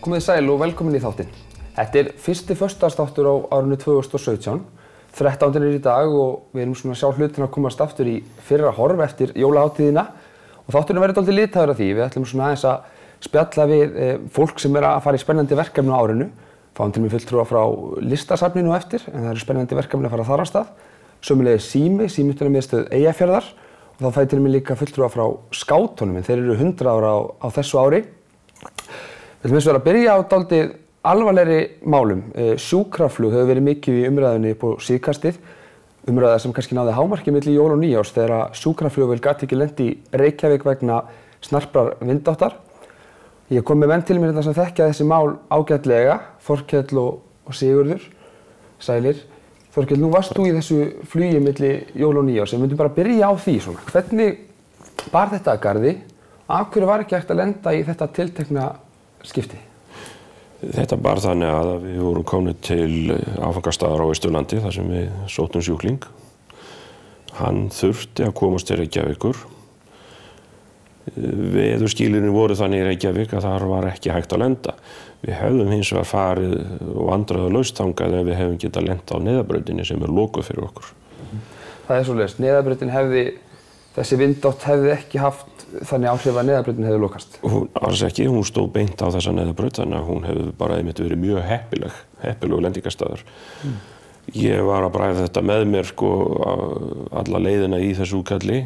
Komið sæl og velkomin í þáttinn. Þetta fyrsti föstudagsþáttur á árinu 2017. 13. í dag og við erum svona að sjá hlutina að komast aftur í fyrra horf eftir jólahátíðina. Og þátturinn verður dálítið litaður af því. Við ætlum svona aðeins að spjalla við fólk sem að fara í spennandi verkefni á árinu. Fáum til mig fulltrúa frá listasafninu á eftir, en það eru spennandi verkefni að fara þar af stað. Sömuleiðis símenntunarmiðstöð Eyjafjarðar og þá fæ til mig líka fulltrúa frá skátunum, en þeir eru 100 ára á þessu ári. Við ætlum eins og að byrja á dálítið alvarlegri málum. Sjúkraflug hefur verið mikið í umræðunni upp á síðkastið. Umræða sem kannski náði hámarki milli jól og nýjárs þegar sjúkraflugvél gat ekki lent í Reykjavík vegna snarprar vindáttar. Ég kom með menn til mér sem þekkja þessi mál ágætlega, Þorkell og Sigurður, sælir. Þorkell, nú varst þú í þessu flugi milli jól og nýjárs. Við myndum bara byrja á því svona. Hvernig bar þetta að garði? Af hverju var ekki hægt að lenda í þetta tiltekna skipti? Þetta bar þannig að við vorum komin til áfangastaðar á Austurlandi þar sem við sóttum sjúkling. Hann þurfti að komast til Reykjavíkur. Veðurskilyrðin voru þannig í Reykjavík að þar var ekki hægt að lenda. Við hefðum hins vegar farið og vandræðalaust þangað ef við hefðum getað lent á Neyðarbrautinni sem lokuð fyrir okkur. Það svoleiðis. Neyðarbrautin þessi vindátt hefði ekki haft þannig áhrif að Neyðarbrautin hefði lokast? Alls ekki, hún stóð beint á þessa Neyðarbraut, þannig að hún hefði bara einmitt verið mjög heppilegur lendingarstaður. Ég var að bræða þetta með mér alla leiðina í þessu útkalli,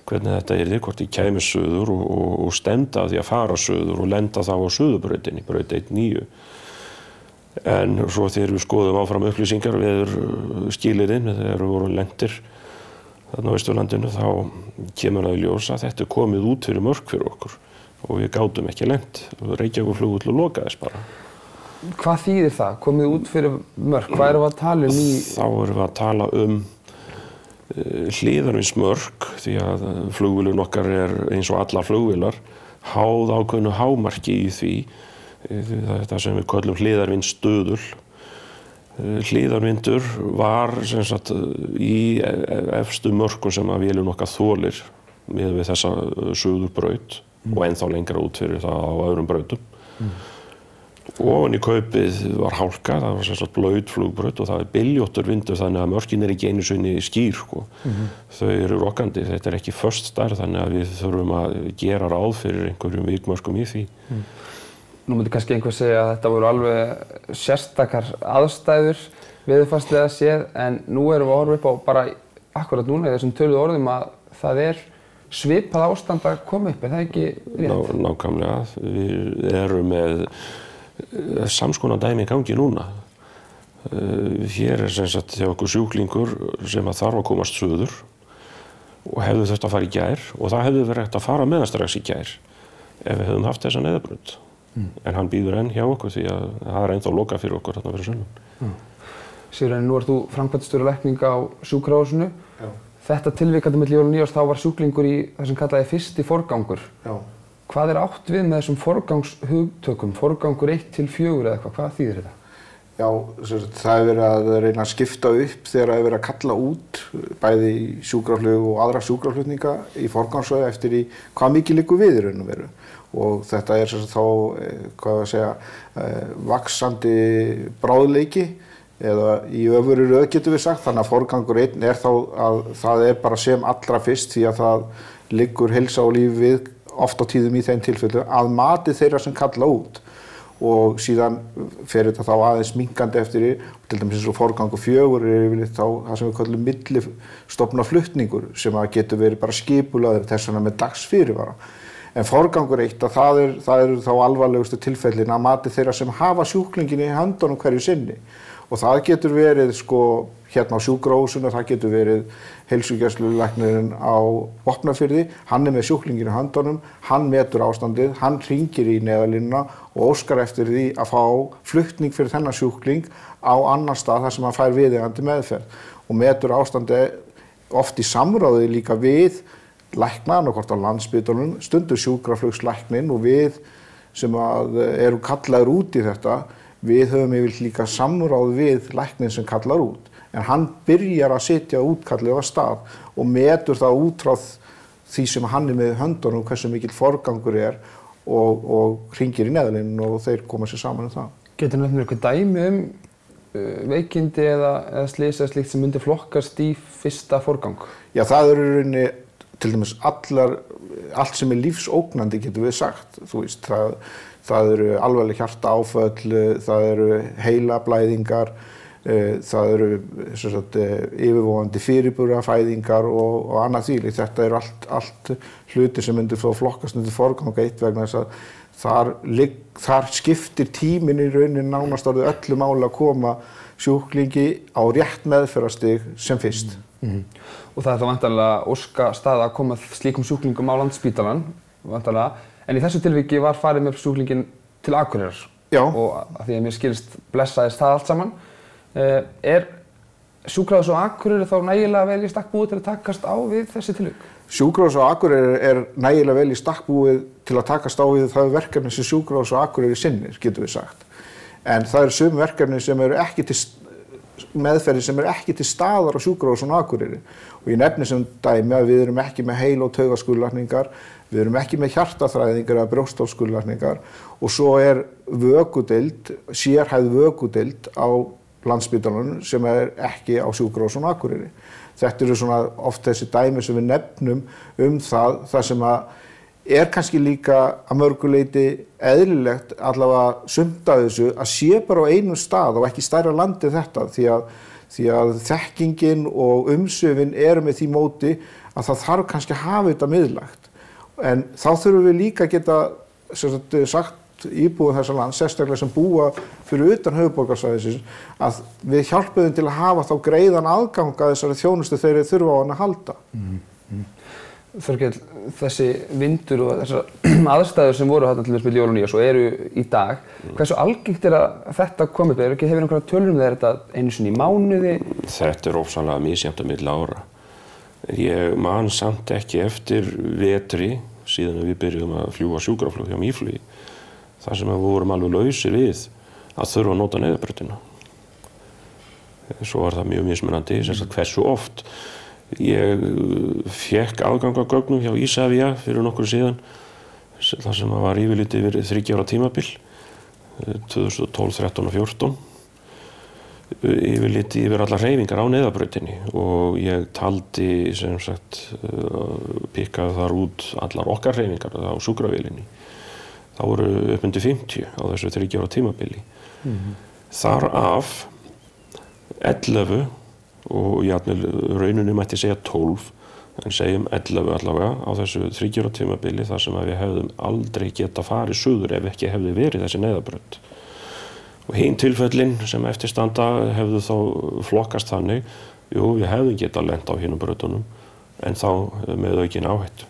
hvernig þetta yrði, hvort ég kæmi suður og stefndi að því að fara suður og lenda þá á Suðurbrautinni, braut 19. En svo þegar við skoðum áfram upplýsingar við skilyrðin, þegar við vorum lendir þarna á Austurlandinu, þá kemur það í ljós að þetta komið út fyrir mörk fyrir okkur og við gátum ekki lent. Reykjavíkurflugvöllur lokaðist bara. Hvað þýðir það? Komið út fyrir mörk? Hvað erum við að tala um í? Þá erum við að tala hliðarvinsmörk, því að flugvélin okkar eins og allar flugvélar háð ákveðnu hámarki í því. Þetta sem við köllum hliðarvindsstuðul. Hliðarvindur var sem sagt í efstu mörkum sem að vélin okkar þolir við þessa suðurbraut og ennþá lengra út fyrir það á öðrum brautum. Ofan í kaupið var hálka, það var sem sagt blaut flugbraut og það byljóttur vindur þannig að mörkin ekki einu sinni skýr. Þau eru rokkandi, þetta ekki föst stærð þannig að við þurfum að gera ráð fyrir einhverjum vikmörkum í því. Nú myndi kannski einhver segja að þetta voru alveg sérstakar aðstæður veðurfarslega séð, en nú erum við að horfa upp á bara akkurat núna í þessum töluðu orðum að það svipað ástand að koma upp, er það ekki rétt? Nákvæmlega, við erum með samskonar dæmi í gangi núna. Hér sem sagt hjá okkur sjúklingur sem að þarf að komast suður og hefðu þurft að fara í gær og það hefði verið hægt að fara með hann strax í gær ef við hefðum haft þessa Neyðarbraut. En hann bíður enn hjá okkur því að það ennþá lokað fyrir okkur þarna fyrir sunnan. Sigurður, nú ert þú framkvæmdastjóri lækninga á sjúkrahúsinu. Þetta tilvikandi milli jól og nýjárs, þá var sjúklingur í það sem kallaði fyrsti forgangur. Hvað átt við með þessum forgangshugtökum, forgangur 1–4 eða eitthvað, hvað þýðir þetta? Já, það verið að reyna að skipta upp þegar það verið að kalla út bæði sjúkraflug og aðra sjúkraflutninga í forgangsröð eftir í hvað mikið liggur við í raun og veru. Og þetta þá, vaxandi bráðleiki eða í öfuri röð getum við sagt, þannig að forgangur 1 þá að það bara sem allra fyrst því að það liggur heilsa og líf við oft á tíðum í þeim tilfellu að mati þeirra sem kalla út og síðan fer þetta þá aðeins minnkandi eftir í, til dæmis eins og forgangur 4 yfirleitt þá það sem við kallum millistofnaflutningur sem að getur verið bara skipulagður þess vegna með dagsfyrirvara. En forgangur 1 það eru þá alvarlegustu tilfellin að mati þeirra sem hafa sjúklingin í höndunum hverju sinni. Og það getur verið hérna á sjúkrahúsinu, það getur verið heilsugæslulæknirinn á Vopnafirði, hann með sjúklingin í höndunum, hann metur ástandið, hann hringir í neyðarlínuna og óskar eftir því að fá flutning fyrir þennan sjúkling á annan stað þar sem hann fær viðeigandi meðferð og metur ástandið oft í samráði líka við lækna, annarkvort á Landspítalanum, stundum sjúkraflugslæknin og við sem eru kallaðir út í þetta, við höfum yfirleitt líka samráð við læknin sem kallar út. En hann byrjar að setja útkallið á stað og metur það út frá því sem hann með höndunum hversu mikill forgangur og hringir í Neyðarlínuna og þeir koma sér saman það. Getur nefnir eitthvað dæmi veikindi eða slys eða slíkt sem myndi flokkast í fyrsta forgang? Já, það eru í rauninni til dæmis allt sem lífsógnandi getur við sagt. Þú veist, það eru alvarleg hjartaáföll, það eru heilablæðingar, það eru yfirvofandi fyrirburafæðingar og annað þvílíkt. Þetta eru allt hlutir sem myndir flokkast undir forgang 1 vegna þess að þar skiptir tíminn í rauninni nánast orðið öllu máli að koma sjúklingi á rétt meðferðarstig sem fyrst. Og það er þá væntanlega óskastaða að koma slíkum sjúklingum á Landspítalann, væntanlega. En í þessu tilviki var farið með sjúklinginn til Akureyrar. Já. Og að því að mér skilst blessaðist það allt saman. Er sjúkrahús á Akureyri þá nægilega vel í stakk búið til að takast á við þessi tilvik? Sjúkrahús á Akureyri er nægilega vel í stakk búið til að takast á við það verkefni sem sjúkrahús á Akureyri sinnir, getum við sagt. En það eru sum verkefni sem eru ekki til meðferðir sem ekki til staðar á sjúkrahúsinu á Akureyri. Og ég nefni sem dæmi að við erum ekki með heil- og taugaskurðlækningar, við erum ekki með hjartaþræðingar eða brjóstholsskurðlækningar og svo er vökudeild, sérhæfð vökudeild á Landspítalanum sem ekki á sjúkrahúsinu á Akureyri. Þetta eru svona oft þessi dæmi sem við nefnum það sem er kannski líka að mörgu leyti eðlilegt allavega sumt af þessu að sé bara á einum stað og ekki stærra landi þetta því að þekkingin og umsvifin eru með því móti að það þarf kannski að hafa þetta miðlægt. En þá þurfum við líka að geta sagt íbúum þessa land, sérstaklega sem búa fyrir utan höfuðborgarsvæðisins, að við hjálpum þeim til að hafa þá greiðan aðgang að þessari þjónustu þegar þeir þurfa á hana að halda. Þorkell, þessi vindur og þessar aðstæður sem voru þarna til þess með jól og nýjárs og eru í dag, hversu algengt er að þetta komið upp? Hefur einhverja tölur um þetta einu sinni í mánuði? Þetta er ofsalega misjafnt á milli ára. Ég man samt ekki eftir vetri síðan við byrjuðum að fljúga sjúkraflug hjá Mýflugi. Það sem við vorum alveg lausir við að þurfa að nota neyðarbrautina. Svo var það mjög mismunandi, hversu oft. Ég fékk aðgang að gögnum hjá Isavia fyrir nokkru síðan, þar sem var yfirlit yfir 3 ára tímabil, 2012, 13 og 14. Yfirlit yfir allar hreyfingar á neyðarbrautinni og ég taldi, pikkaði þar út allar okkar hreyfingar á sjúkravélinni. Það voru upp undir 50 á þessu 3 ára tímabili. Þar af 11 og jafnvel rauninni mætti segja 12, en segjum 11 allavega á þessu 3 ára tímabili þar sem við hefðum aldrei geta farið suður ef ekki hefði verið þessi neyðarbraut. Og hin tilfellin sem eftir standa hefðu þá flokkast þannig, við hefðum geta lent á hinum brautunum, en þá með aukin áhættu.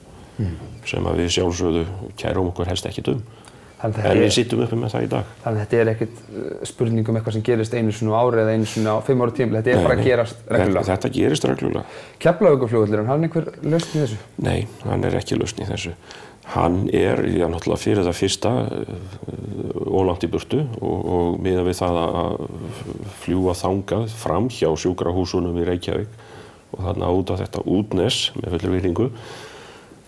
Sem við sjálfsögðu kærum okkur helst ekkert en við sittum uppi með það í dag. Þannig að þetta ekkert spurning eitthvað sem gerist einu sinni á ári eða einu sinni á 5 ára tímabili, þetta bara að gerast reglulega. Þetta gerist reglulega. Keflavíkurflugvöllurinn, hann einhver lausn í þessu? Nei, hann ekki lausn í þessu. Hann náttúrulega fyrir það fyrsta ólangt í burtu og miðað við það að fljúga þangað fram hjá sjúkrahúsunum í Reykjavík og þarna út á þetta útnes með fullri virðingu,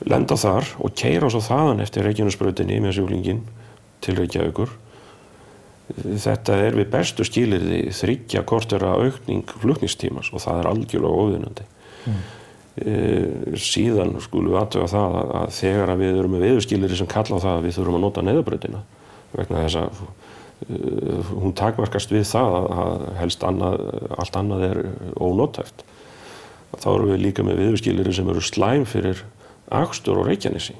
lenda þar og keyra svo þaðan eftir Reykjanesbrautinni með sjúklinginn til Reykjavíkur. Þetta við bestu skilyrði 3 kortera aukning flutningstímans og það algjörlega óviðunandi. Síðan skulum við athuga það að þegar við erum með veðurskilyrði sem kalla á það að við þurfum að nota neyðarbrautina vegna þess að hún takmarkast við það að helst allt annað ónothæft. Þá erum við líka með veðurskilyrði sem eru slæm fyrir akstur og Reykjanesi.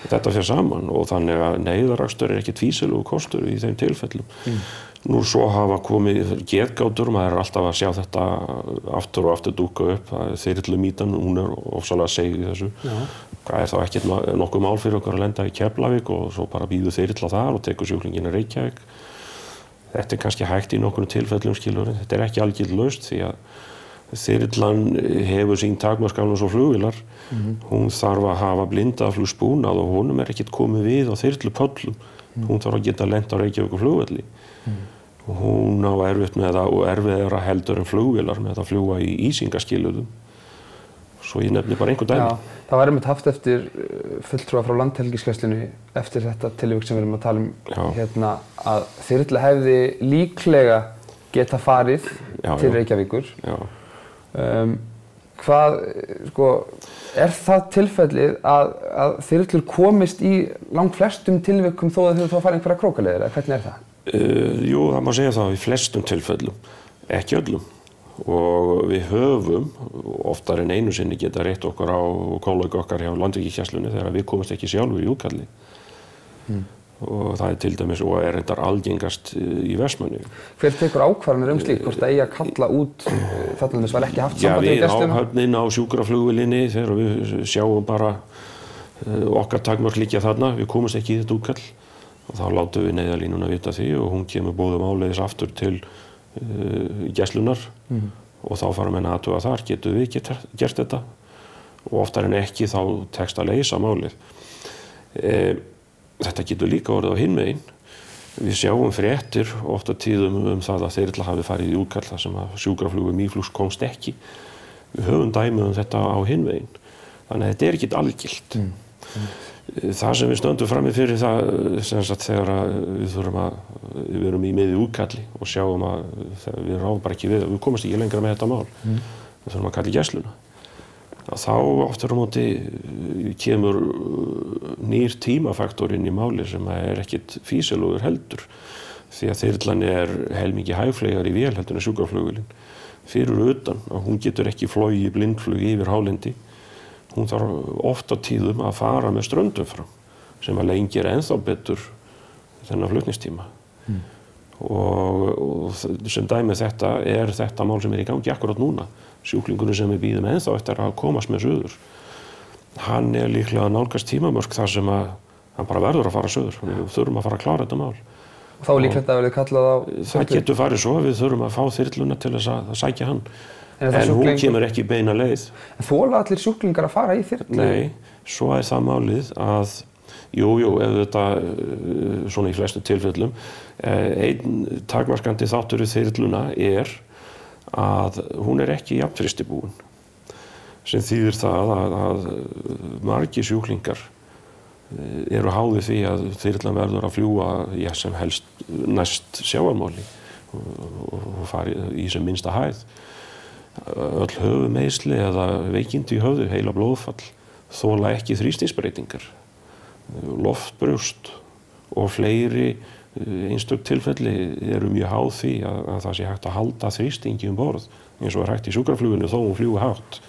Þetta fer saman og þannig að neyðarakstur ekki tvísýlugur kostur í þeim tilfellum. Nú svo hafa komið getgátur, maður alltaf að sjá þetta aftur og aftur dúkka upp, þyrlumýtan, hún ofsalega seig í þessu. Það þá ekkert nokkuð mál fyrir okkur að lenda í Keflavík og svo bara býður þyrla þar og tekur sjúklinginn í Reykjavík. Þetta kannski hægt í nokkrum tilfellum skilur, þetta ekki algilt laust því að þyrlan hefur sín takmörk alveg svo flugvélar. Hún þarf að hafa blindaflugsbúnað og honum ekkert komið við á þyrlupöllum. Hún þarf að geta lent á Reykjavíkurflugvelli. Hún á erfitt með það og erfiðara heldur en flugvélar með að fljúga í ísingaskilurðum. Svo ég nefni bara einhver dæmi. Það var einmitt haft eftir fulltrúa frá Landhelgisgæslunni eftir þetta tilvik sem við erum að tala um hérna að þyrla hefði líklega geta farið til Reykjavíkur. Hvað, sko, er það tilfellið að þyrlur komist í langflestum tilvikum þó að þau þá fara einhverja krókaleiðir, eða hvernig er það? Jú, það má segja það í flestum tilfellum, ekki öllum. Og við höfum oftar en einu sinni geta reitt okkur á kollega okkar hjá Landhelgisgæslunni þegar við komumst ekki sjálfur í útkalli. Og það til dæmis og reyndar algengast í Vestmannaeyjum. Hver tekur ákvarðanir slíkt, hvort eigi að kalla út þarna þess var ekki haft samband við Gæsluna? Við áhöfnin á sjúkraflugvélinni þegar við sjáum bara okkar takmörk liggja þarna, við komumst ekki í þetta útkall og þá látum við Neyðarlínuna vita því og hún kemur bóðum áleiðis aftur til Gæslunnar og þá fara menn að athuga þar, getum við gert þetta og oftar en ekki þá tekst að leysa málið. Þetta getur líka orðið á hinn megin. Við sjáum fréttir oft á tíðum það að þyrla hafi farið í útkall þar sem að sjúkraflugur Mýflugs komst ekki. Við höfum dæmi þetta á hinn megin. Þannig að þetta er ekkert algilt. Það sem við stöndum frammi fyrir það sem sagt þegar við erum í miðju útkalli og sjáum að við ráðum bara ekki við komumst ekki lengra með þetta mál. Við þurfum að kalla í Gæsluna. Þá aftur á móti kemur nýr tímafaktor inn í máli sem er ekkert fýsilegur heldur því að þyrlan er helmingi hægfleygari vél heldur en sjúkraflugvélin. Fyrir utan að hún getur ekki flogið blindflug yfir hálendi. Hún þarf oft á tíðum að fara með ströndum fram sem að lengir ennþá betur þennan flutningstíma. Og sem dæmi þetta er þetta mál sem er í gangi akkurat núna. Sjúklingurinn sem við bíðum ennþá eftir að komast með suður. Hann er líklega að nálgast tímamörk þar sem að hann bara verður að fara suður. Við þurfum að fara að klára þetta mál. Þá er líklegt að verði kallað á... Það getur farið svo, við þurfum að fá þyrluna til þess að sækja hann. En hún kemur ekki beina leið. En þola allir sjúklingar að fara í þyrlu? Nei, svo er það málið að, jú, ef þetta, svona í flestum tilfellum, einn takmarkandi þáttur í þyrluna er að hún er ekki jafnfrystibúin. Sem þýðir það að margir sjúklingar eru háðir því að þyrlan verður að fljúga sem helst næst sjávarmáli og fara í sem minnsta hæð. Öll höfuðmeiðsli eða veikindi í höfðu, heila blóðfall, þola ekki þrýstingsbreytingar, loftbrjóst og fleiri einstök tilfelli eru mjög háð því að það sé hægt að halda þrýstingi borð eins og er hægt í sjúkrafluginu þó hún fljúgi hátt.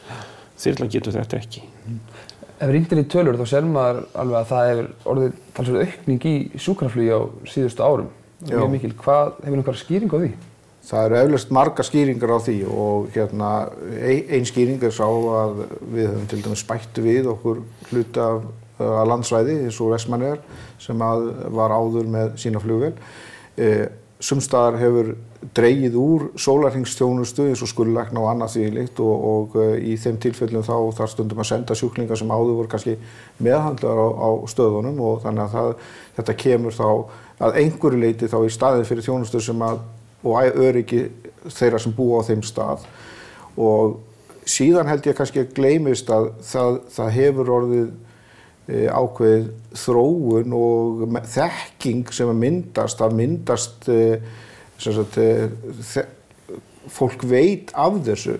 Þyrlan getur þetta ekki. Ef við rýndir í tölur þá sér maður alveg að það hefur orðið talsverð aukning í sjúkraflugi á síðustu árum. Mjög mikil. Hefur einhverja skýring á því? Það eru eflaust margar skýringar á því og ein skýring er sá að við höfum til dæmis bætt við okkur hluta af landsvæði eins og Vestmannaeyjar sem var áður með sína flugvél. Sums staðar hefur dregið úr sólarhringsþjónustu eins og skurðlækna og annað þvílíkt og í þeim tilfellum þá þarf stundum að senda sjúklinga sem áður voru kannski meðhandlaðar á stöðunum og þannig að þetta kemur þá að einhverju leyti þá í staðinn fyrir þjónustu sem og öryggi þeirra sem búa á þeim stað og síðan held ég kannski að gleymist að það hefur orðið ákveðið þróun og þekking sem myndast fólk veit af þessu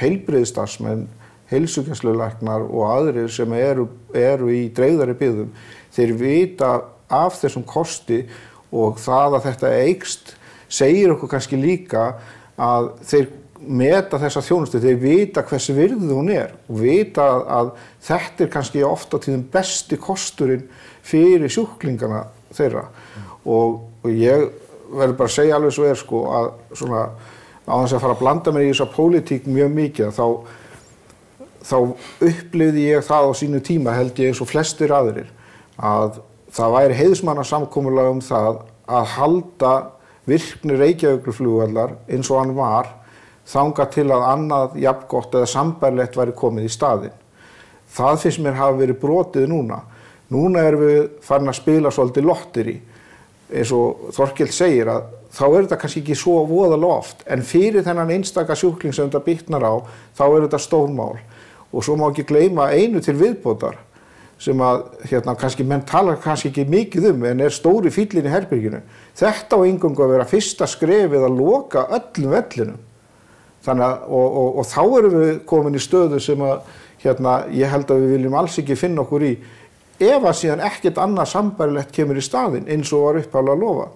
heilbrigðisstarfsmenn, heilsugæslulæknar og aðrir sem eru í dreifðari byggðum þeir vita af þessum kosti og það að þetta eykst segir okkur kannski líka að þeir meta þessa þjónustu, þeir vita hversu virðið hún er og vita að þetta er kannski oft á tíðum besti kosturinn fyrir sjúklingana þeirra og ég verður bara að segja alveg svo sko að svona á þess að fara að blanda mér í þessa pólitík mjög mikið þá upplifði ég það á sínu tíma held ég eins og flestir aðrir að það væri heiðursmannasamkomulag það að halda virkni Reykjavíkurflugvallar eins og hann var þangað til að annað jafngott eða sambærilegt væri komið í staðinn. Það finnst mér hafa verið brotið núna. Núna erum við farin að spila svolítið lotteri eins og Þorkell segir að þá er þetta kannski ekki svo voðalega oft en fyrir þennan einstaka sjúkling sem þetta bitnar á þá er þetta stórmál og svo má ekki gleyma einu til viðbótar sem að kannski menn tala kannski ekki mikið en stóri fíllinn í herberginu. Þetta á eingöngu að vera fyrsta skrefið að loka öllum vellinum. Þannig að, og þá erum við komin í stöðu sem að ég held að við viljum alls ekki finna okkur í ef að síðan ekkert annað sambærilegt kemur í staðinn eins og var upphaflega lofað.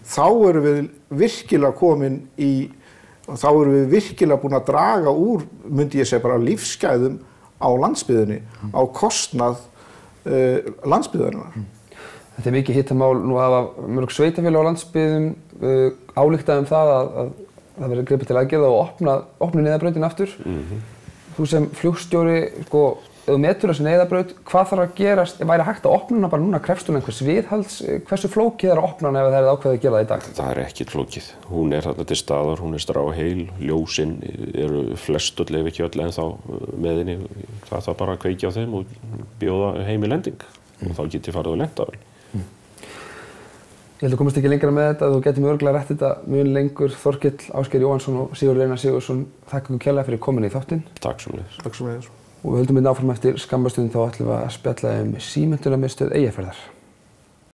Þá erum við virkilega komin í, og þá erum við virkilega búin að draga úr, myndi ég segja bara lífsgæðum á landsbyggðinni, á kostnað landsbyggðarinnar. Þetta mikið hittamál nú hafa mörg sveitarfélög á landsbyggðum ályktað það að það verði gripið til aðgerða og opna neyðarbrautina aftur. Þú sem flugstjóri, ef þú metur þessi neyðarbraut, hvað þarf að gerast? Væri hægt að opna hana bara núna, krefst hún einhvers viðhalds? Hversu flókið að opna hana ef það ákveðið að gera það í dag? Það ekkert flókið. Hún þarna til staðar, hún stráheil, ljósin eru flestöll ef ekki öll ennþá með henni. Það þarf bara að kveikja á þeim og bjóða heim í lending. Og þá get ég farið og lenda á henni. Ég held að komast ekki lengra með þetta, þú getum örugglega rætt þetta mun lengur. Þorkell Ásgeir Jóhannsson og Sigurður Einar Sigurðsson, þakka ykkur kærlega fyrir komin í þáttinn. Takk sömuleiðis. Takk sömuleiðis. Og við höldum áfram eftir skammastund, þá ætlum við að spjalla símenntunarmiðstöð Eyjafjarðar.